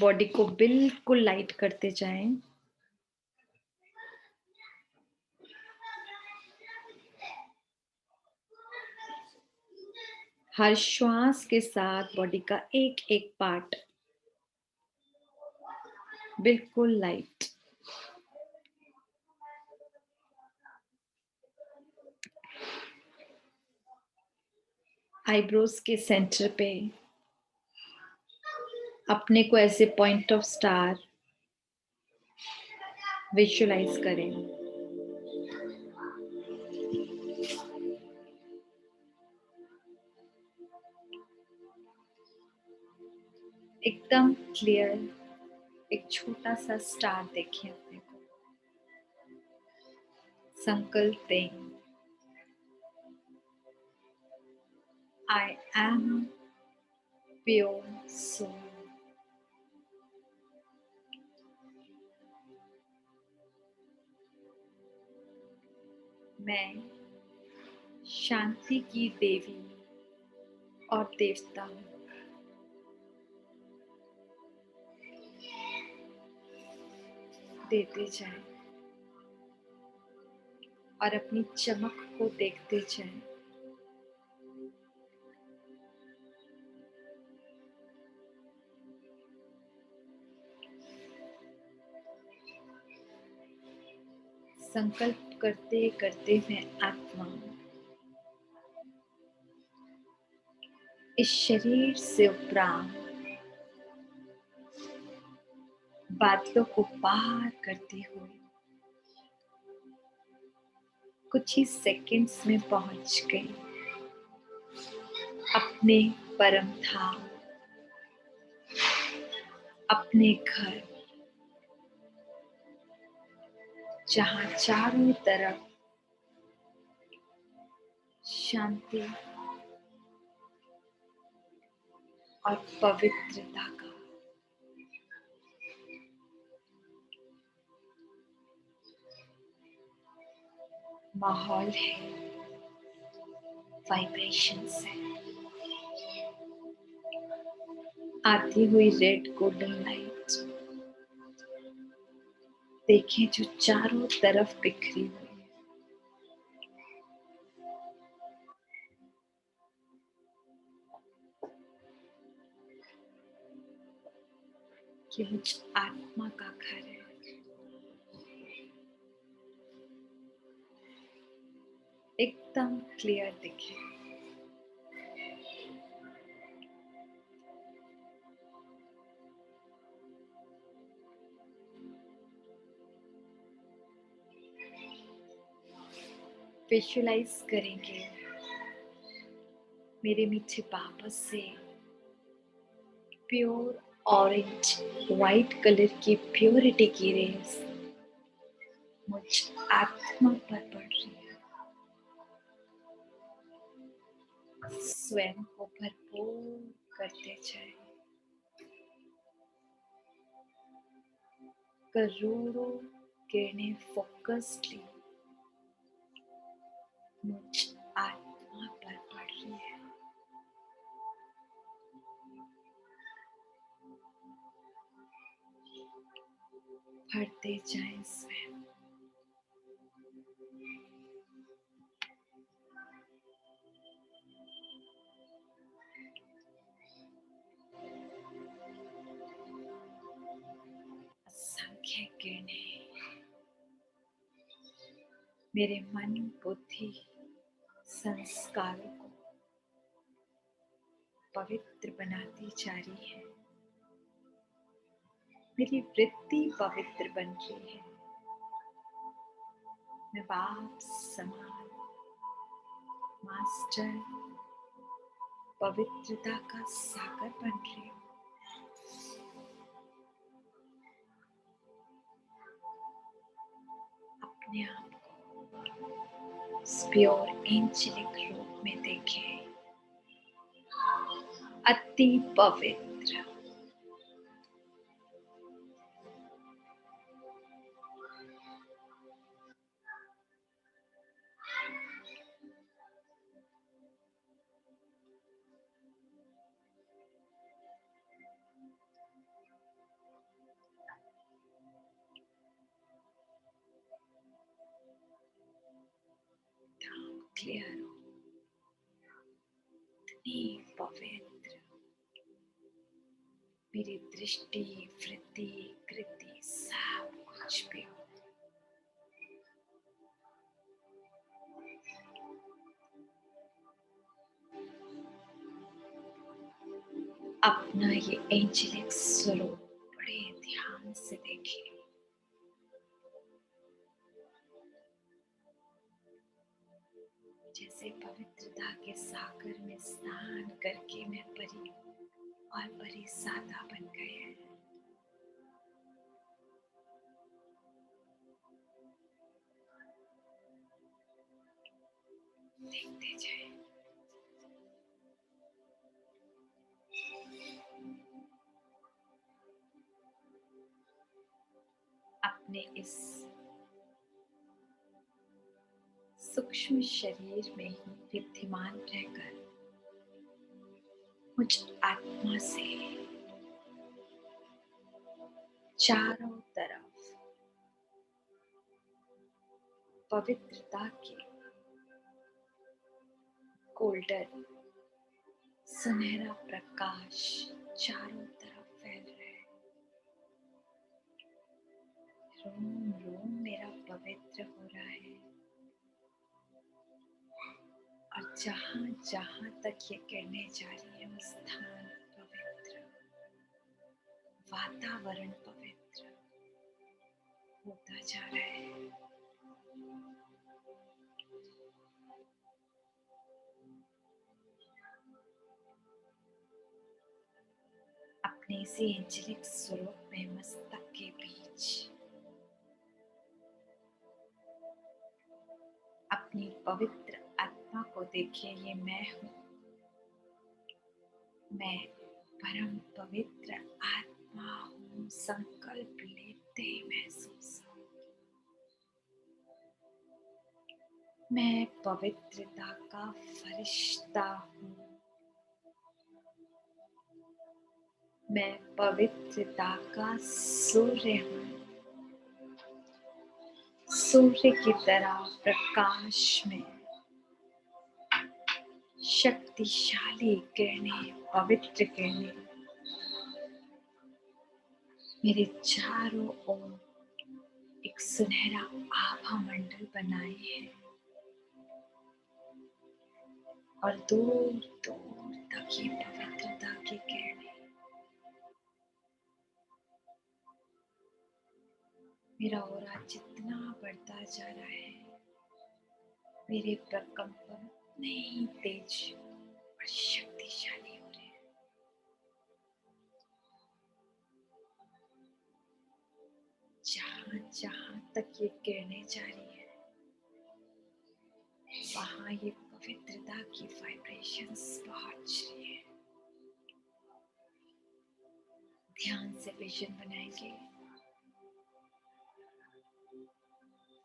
Body को बिल्कुल light करते जाएं। हर श्वास के साथ बॉडी का एक एक पार्ट बिल्कुल लाइट। आईब्रोज के सेंटर पे अपने को ऐसे पॉइंट ऑफ स्टार विजुअलाइज करें। एकदम क्लियर एक छोटा सा स्टार देखिए अपने को। संकल्प दें, आई एम प्योर सोल। मैं शांति की देवी और देवता हूँ। देते जाएं और अपनी चमक को देखते जाएं। संकल्प करते करते मैं आत्मा इस शरीर से उपरांत बादलों को पार करते हुए कुछ ही सेकंड्स में पहुंच गई अपने परम धाम, अपने घर, जहां चारों तरफ शांति और पवित्रता का माहौल है, वाइब्रेशंस है। आती हुई रेड गोल्डन लाइट देखें जो चारों तरफ बिखरी हुई है। ये मुझ आत्मा का घर है। एकदम क्लियर दिखे। विजुअलाइज करेंगे मेरे मीठे बाबा से प्योर ऑरेंज व्हाइट कलर की प्योरिटी की रेस मुझ आत्मा पर पड़ रही है। स्वयं को भरपूर करते जाए। करोड़ों किरणें फोकस्डली मुझ आत्मा पर पड़ रही है। भरते जाएं स्वयं। असंख्य किरणें मेरे मन, बुद्धि, संस्कारों को पवित्र बनाती जा रही है। मेरी वृत्ति पवित्र बन रही है। मैं बाप समान मास्टर पवित्रता का सागर बन रही हूँ। अपने आप को प्योर एंजेलिक रूप में देखें। अति पवित्र, क्लियर हो, इतनी पवित्र। मेरी दृष्टि, वृत्ति, कृति सब कुछ भी हो। अपना ये एंजेलिक स्वरूप बड़े ध्यान से देखिए। जैसे पवित्रता के सागर में स्नान करके मैं परी और परी सादा बन गए हैं। देखते जाए। अपने इस सूक्ष्म शरीर में ही विद्यमान रहकर मुझ आत्मा से चारों तरफ पवित्रता के गोल्डन सुनहरा प्रकाश चारों तरफ फैल रहा है। रोम रोम मेरा पवित्र हो रहा है और जहां जहां तक ये किरणें जा रही है वो स्थान पवित्र, वातावरण पवित्र होता जा रहा है। अपने इसी एंजेलिक स्वरूप में मस्तक के बीच अपनी पवित्र आत्मा को देखिए। ये मैं हूँ, मैं परम पवित्र आत्मा हूँ। संकल्प लेते ही महसूस हो। मैं पवित्रता का फरिश्ता हूँ। मैं पवित्रता का सूर्य हूँ। सूर्य की तरह प्रकाश में शक्तिशाली किरणें, पवित्र किरणें मेरे चारों ओर एक सुनहरा आभा मंडल बनाए हैं और दूर दूर तक ये पवित्रता की किरणें मेरा ऑरा जितना बढ़ता जा रहा है, मेरे प्रकंपन उतने ही तेज और शक्तिशाली हो रहे हैं। जहां जहां तक ये किरणें जा रही है वहां ये पवित्रता की वाइब्रेशंस पहुंच रही है। ध्यान से विजन बनाएंगे।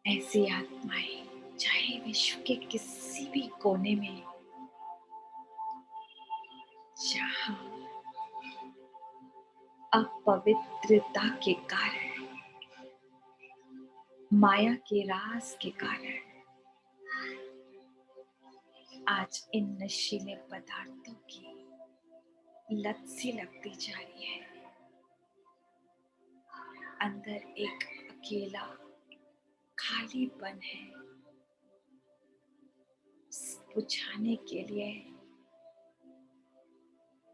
ऐसी आत्माएं चाहे विश्व के किसी भी कोने में, जहां अपवित्रता के कारण, माया के रास के कारण आज इन नशीले पदार्थों की लत सी लगती जा रही है। अंदर एक अकेला खालीपन है। बुझाने के लिए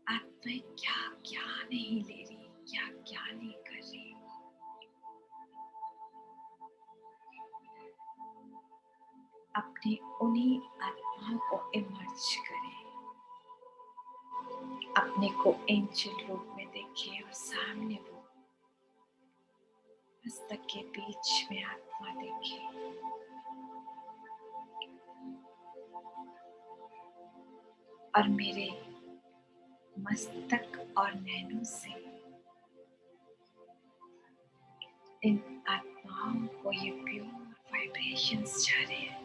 आत्माएं क्या क्या नहीं ले रही, क्या क्या नहीं कर रही। अपने उन्हीं आत्माओं को इमर्ज करें। अपने को एंजल रूप में देखें और सामने वो मस्तक के बीच में आत्मा देखें। और मेरे मस्तक और नैनों से इन आत्माओं को ये प्योर वाइब्रेशंस जा रहे हैं।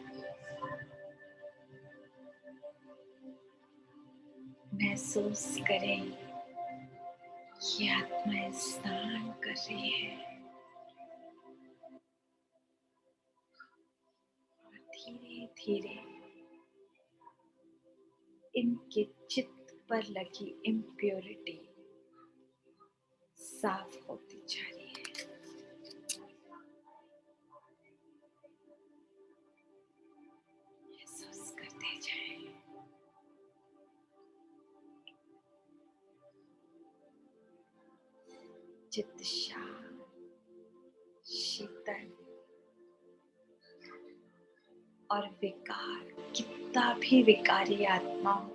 महसूस करें ये आत्माएं स्नान कर रही है और धीरे धीरे इनके चित्त पर लगी इम्प्योरिटी साफ होती जा रही है। महसूस करते जाएं। चित्त शांत, शीतल और विकार, कितना भी विकारी आत्मा हो,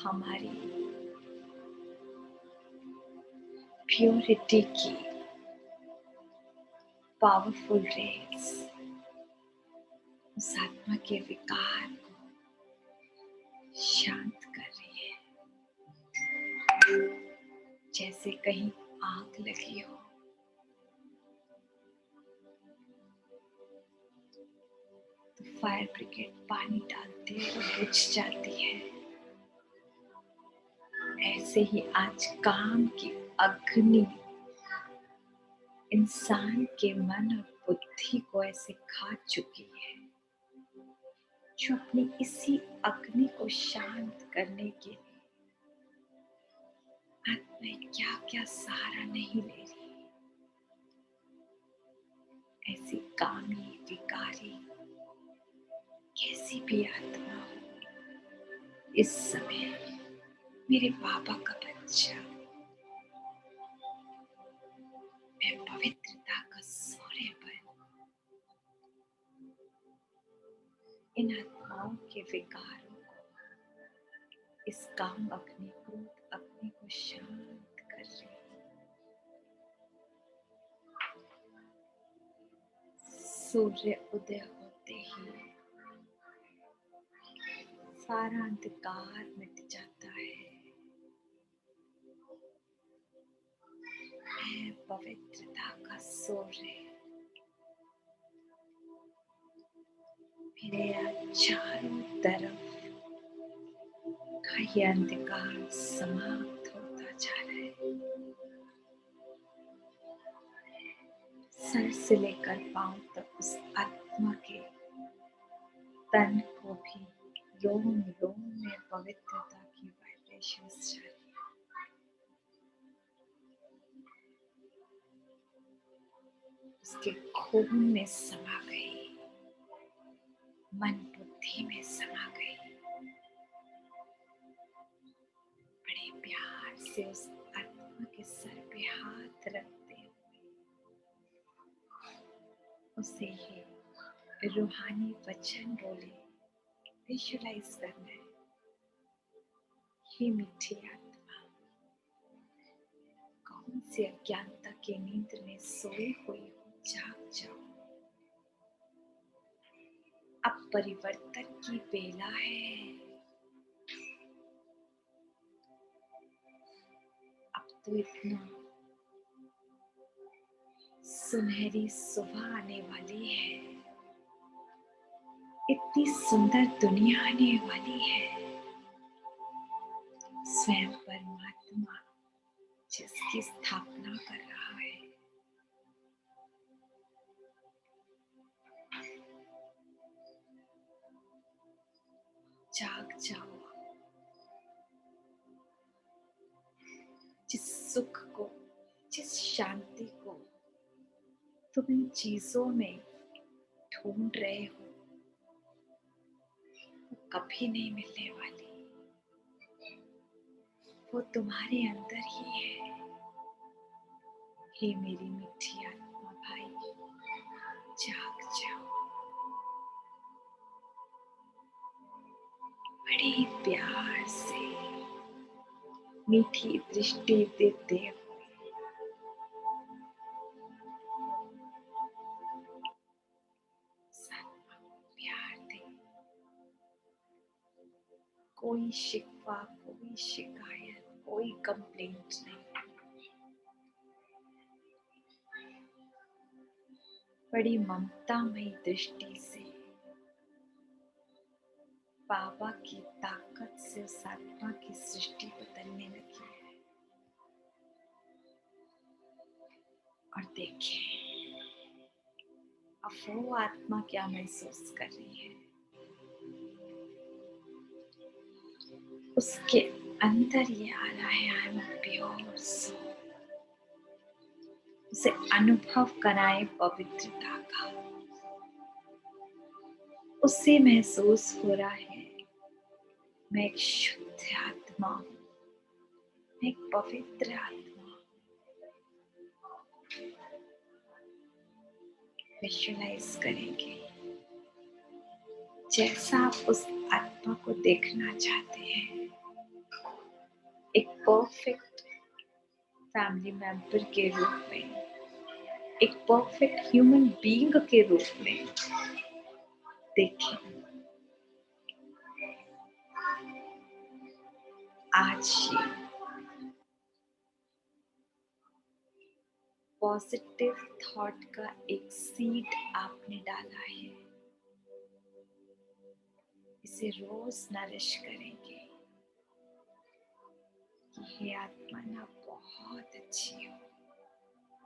हमारी प्योरिटी की पावरफुल रेस उस आत्मा के विकार को शांत कर रही है। जैसे कहीं आग लगी हो, तो फायर ब्रिगेड पानी डालती है तो बुझ जाती है। ऐसे ही आज काम की अग्नि इंसान के मन और बुद्धि को ऐसे खा चुकी है, जो अपनी इसी अग्नि को शांत करने के लिए आत्मा क्या क्या सहारा नहीं ले रही। ऐसी कामी, विकारी, कैसी भी आत्मा हो, इस समय मेरे बाबा का बच्चा, मैं पवित्रता का सूर्य बन इन आत्माओं के विकारों को, इस काम अग्नि, क्रोध अग्नि को शांत कर रही हूँ। सूर्य उदय होते ही सारा अंधकार मिट जाता है। मैं पवित्रता का सूर्य मेरे चारों तरफ का ये अंधकार समाप्त होता जा रहा है। सर से लेकर पांव तक उस आत्मा के तन को भी रोम रोम में पवित्रता की वाइब्रेशंस जा रही है। उसके खून में समा गई, मन बुद्धि में समा गई। बड़े प्यार से उस आत्मा के सर पे हाथ रखते हुए उसे ये रूहानी वचन बोले, विजुअलाइज करना है। ये मीठी आत्मा कौन सी अज्ञानता की नींद में सोई हुई हो, जाग जाओ। अब परिवर्तन की बेला है। अब तो इतना सुनहरी सुबह आने वाली है, इतनी सुंदर दुनिया आने वाली है। स्वयं परमात्मा जिसकी स्थापना कर रहा है, जाग जाओ। जिस सुख को, जिस शांति को तुम इन चीजों में ढूंढ रहे हो, वो कभी नहीं मिलने वाली। वो तुम्हारे अंदर ही है। हे मेरी मीठी आत्मा भाई, जाग जाओ। बड़े प्यार से मीठी दृष्टि देते हुए आत्मा को प्यार दे। कोई शिकवा, कोई शिकायत, कोई कंप्लेंट नहीं। बड़ी ममतामयी दृष्टि से बाबा की ताकत से उस आत्मा की सृष्टि बदलने लगी है। और देखिए, अब वो आत्मा क्या महसूस कर रही है? उसके अंदर ये आ रहा है, आई एम प्योर सोल। उसे अनुभव कराए पवित्रता का। उससे महसूस हो रहा है, मैं एक शुद्ध आत्मा हूँ, मैं एक पवित्र आत्मा हूँ। विजुअलाइज करेंगे जैसा आप उस आत्मा को देखना चाहते हैं, एक परफेक्ट फैमिली मेंबर के रूप में, एक परफेक्ट ह्यूमन बीइंग के रूप में देखें। आज ये पॉजिटिव थॉट का एक सीड आपने डाला है, इसे रोज नरिश करेंगे कि हे आत्मा ना बहुत अच्छी हो,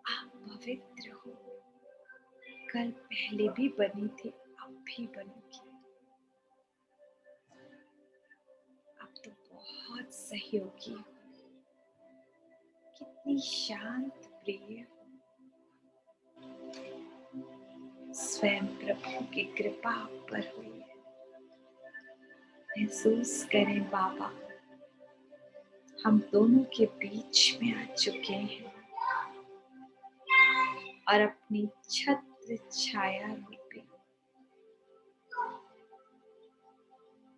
आप पवित्र हो, कल पहले भी बनी थी, अब भी बनोगी, अब तो बहुत सहयोगी हो, कितनी शांत प्रिय हो। स्वयं प्रभु की कृपा आप पर हुई है। महसूस करें बाबा हम दोनों के बीच में आ चुके हैं और अपनी छत्र छाया रूपी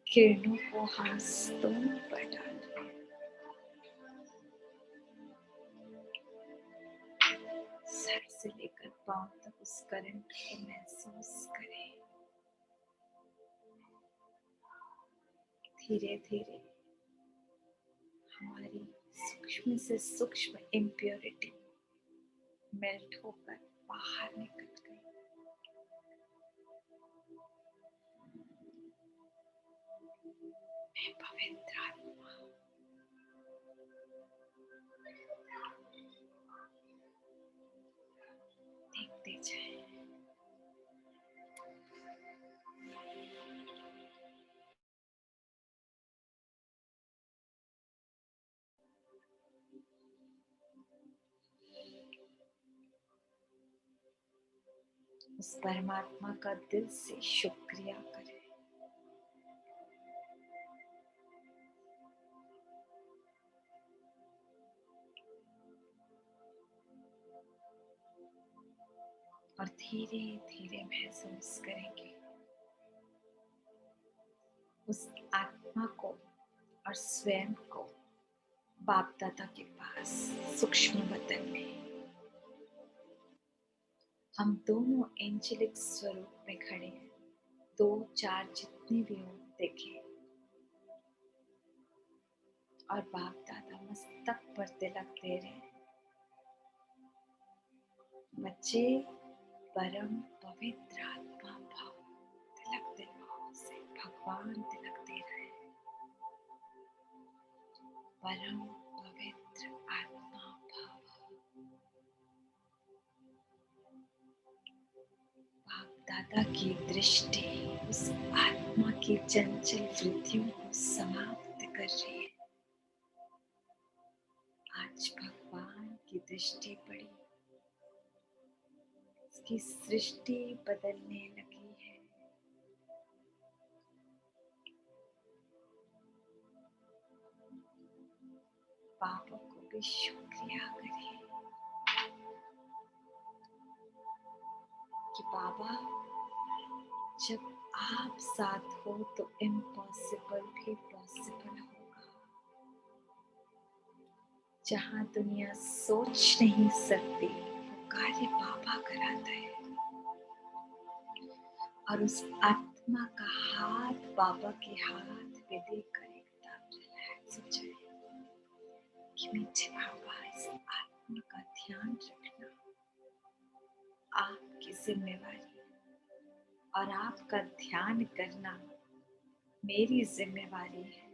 किरणों को हम स्तूप पर डाल रहे हैं। सर से लेकर पांव तक उस करंट को महसूस करें। धीरे धीरे हमारी सूक्ष्म से सूक्ष्म इम्प्योरिटी मेल्ट होकर बाहर निकल गई। मैं पवित्र आत्मा हूँ। देखते जाएं। उस परमात्मा का दिल से शुक्रिया करें। और धीरे धीरे महसूस करेंगे उस आत्मा को और स्वयं को बाप दादा के पास सूक्ष्म वतन में हम दोनों एंजेलिक स्वरूप में खड़े हैं। 2 4 जितने भी हो देखें और बाप दादा मस्तक पर तिलक दे रहे हैं। बच्चे परम पवित्र आत्मा भाव तिलक दिलवाओ से भगवान तिलक दे रहे हैं। परम पवित्र आत्मा भाव बाप दादा की दृष्टि उस आत्मा की चंचल वृत्तियों को समाप्त कर रही है। आज भगवान की दृष्टि पड़ी, उसकी सृष्टि बदलने लगी है। बाबा को भी शुक्रिया करें कि बाबा जब आप साथ हो तो इम्पॉसिबल भी पॉसिबल होगा। जहाँ दुनिया सोच नहीं सकती वो कार्य बाबा कराता है। और उस आत्मा का हाथ बाबा के हाथ पे देकर एकदम रिलैक्स हो जाए कि मीठे बाबा इस आत्मा का ध्यान रखना आपकी जिम्मेवारी और आपका ध्यान करना मेरी जिम्मेवारी है।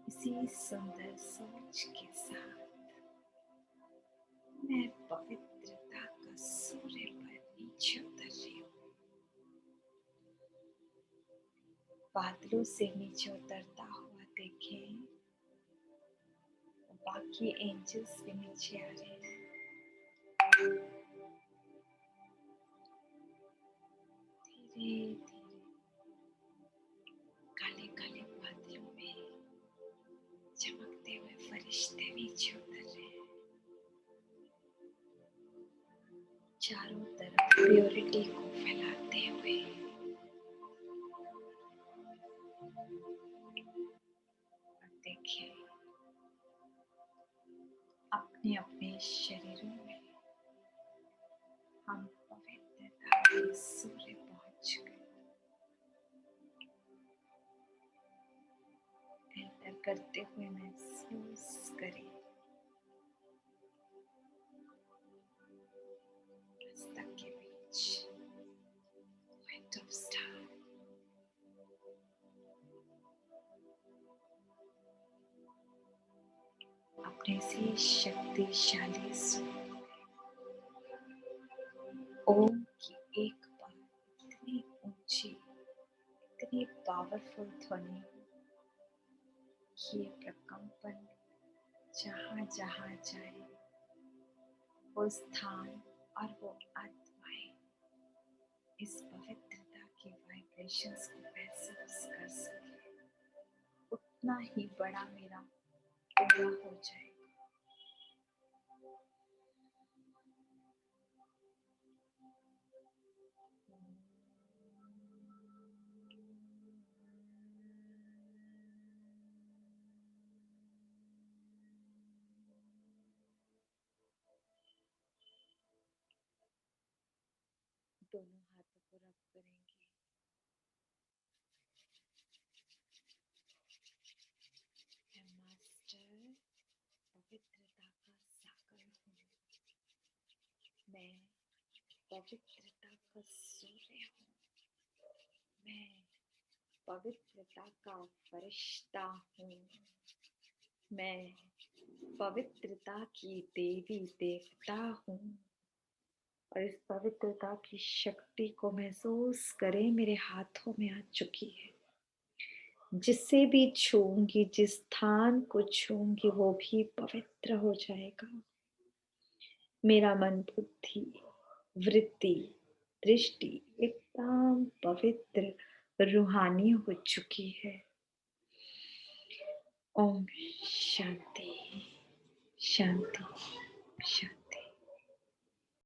इसी सुंदर सोच के साथ मैं पवित्रता का सूर्य बादलों से नीचे उतरता हुआ देखें, बाकी एंजल्स भी नीचे आ रहे हैं। धीरे धीरे काले काले बादलों में चमकते हुए फरिश्ते नीचे उतर रहे हैं। चारों तरफ प्योरिटी को फैलाते हुए। और देखिए अपने अपने शरीरों में हम पवित्रता के सूर्य पहुंच गए। एंटर करते हुए महसूस करें मस्तक के बीच पॉइंट ऑफ स्टार। अपने से शक्तिशाली स्वर ओम की एक बार इतनी ऊंची, इतनी पावरफुल ध्वनि कि ये प्रकंपन जहां जहां जाए वो स्थान और वो आत्माएं इस पवित्रता की वाइब्रेशंस को महसूस कर सके, उतना ही बड़ा मेरा पूरा हो जाएगा। दोनों हाथों को रब करेंगे। मैं मास्टर पवित्रता का सागर हूँ। मैं पवित्रता का सूर्य हूँ। मैं पवित्रता का फरिश्ता हूँ। मैं पवित्रता की देवी देवता हूँ। और इस पवित्रता की शक्ति को महसूस करें, मेरे हाथों में आ चुकी है। जिससे भी छूंगी, जिस स्थान को छूंगी वो भी पवित्र हो जाएगा। मेरा मन, बुद्धि, वृत्ति, दृष्टि एकदम पवित्र रूहानी हो चुकी है। ओम शांति शांति शांति।